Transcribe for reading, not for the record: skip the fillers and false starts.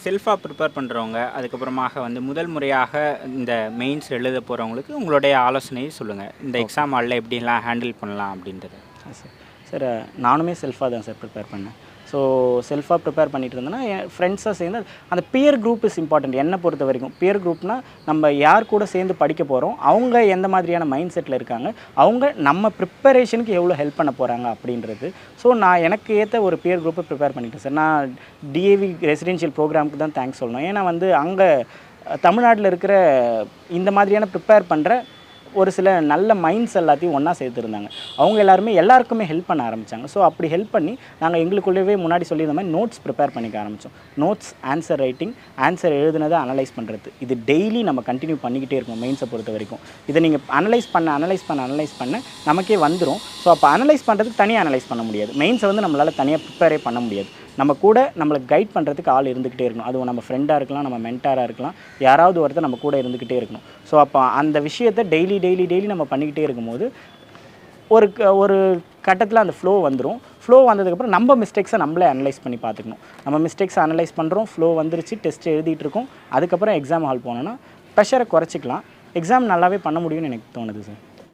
செல்ஃபா prepare பண்ணுறவங்க, அதுக்கப்புறமாக வந்து முதல் முறையாக இந்த மெயின்ஸ் எழுத போகிறவங்களுக்கு உங்களுடைய ஆலோசனையை சொல்லுங்கள். இந்த ஓகே. எக்ஸாம் ஹாலில் எப்படிலாம் ஹேண்டில் பண்ணலாம் அப்படின்றது. சார் சார் நானுமே செல்ஃபாக தான் சார் ப்ரிப்பேர் பண்ணேன். ஸோ செல்ஃபாக ப்ரிப்பேர் பண்ணிட்டு இருந்தேன்னா என் ஃப்ரெண்ட்ஸாக சேர்ந்து அந்த பியர் குரூப் இஸ் இம்பார்ட்டன்ட். என்னை பொறுத்த வரைக்கும் பியர் குரூப்னால் நம்ம யார் கூட சேர்ந்து படிக்க போகிறோம், அவங்க எந்த மாதிரியான மைண்ட் செட்டில் இருக்காங்க, அவங்க நம்ம ப்ரிப்பரேஷனுக்கு எவ்வளோ ஹெல்ப் பண்ண போகிறாங்க அப்படின்றது. ஸோ நான் எனக்கு ஏற்ற ஒரு பியர் குரூப்பை ப்ரிப்பேர் பண்ணிட்டேன் சார். நான் டிஏவி ரெசிடென்ஷியல் ப்ரோக்ராமுக்கு தான் தேங்க்ஸ் சொல்லணும். ஏன்னா வந்து அங்கே தமிழ்நாட்டில் இருக்கிற இந்த மாதிரியான ப்ரிப்பேர் பண்ணுற ஒரு சில நல்ல மைண்ட்ஸ் எல்லாத்தையும் ஒன்றா சேர்த்துருந்தாங்க. அவங்க எல்லாருக்குமே ஹெல்ப் பண்ண ஆரம்பித்தாங்க. ஸோ அப்படி ஹெல்ப் பண்ணி நாங்கள் எங்களுக்குள்ளேயே முன்னாடி சொல்லியிருந்த மாதிரி நோட்ஸ் ப்ரிப்பேர் பண்ணிக்க ஆரம்பித்தோம். நோட்ஸ், ஆன்சர் ரைட்டிங், ஆன்சர் எழுதுனதை அனலைஸ் பண்ணுறது, இது டெய்லி நம்ம கண்டினியூ பண்ணிக்கிட்டே இருக்கணும் மெயின்ஸை பொறுத்த வரைக்கும். இதை நீங்கள் அனலைஸ் பண்ண நமக்கே வந்துடும். ஸோ அப்போ அனலைஸ் பண்ணுறதுக்கு தனியாக அனலைஸ் பண்ண முடியாது. மெயின்ஸை வந்து நம்மளால் தனியாக ப்ரிப்பேரே பண்ண முடியாது. நம்ம கூட நம்மளை கைட் பண்ணுறதுக்கு ஆள் இருந்துக்கிட்டே இருக்கணும். அதுவும் நம்ம ஃப்ரெண்டாக இருக்கலாம், நம்ம மென்டாராக இருக்கலாம், யாராவது ஒருத்தர் நம்ம கூட இருந்துக்கிட்டே இருக்கணும். ஸோ அப்போ அந்த விஷயத்தை டெய்லி நம்ம பண்ணிக்கிட்டே இருக்கும்போது ஒரு கட்டத்தில் அந்த ஃப்ளோ வந்துடும். ஃப்ளோ வந்ததுக்கப்புறம் நம்ம மிஸ்டேக்ஸை நம்மளே அனலைஸ் பண்ணி பார்த்துக்கணும். நம்ம மிஸ்டேக்ஸை அனலைஸ் பண்ணுறோம், ஃப்ளோ வந்துருச்சு, டெஸ்ட் எழுதிட்டு இருக்கோம். அதுக்கப்புறம் எக்ஸாம் ஹால் போனோன்னா ப்ரெஷரை குறைச்சிக்கலாம். எக்ஸாம் நல்லாவே பண்ண முடியும்னு எனக்கு தோணுது சார்.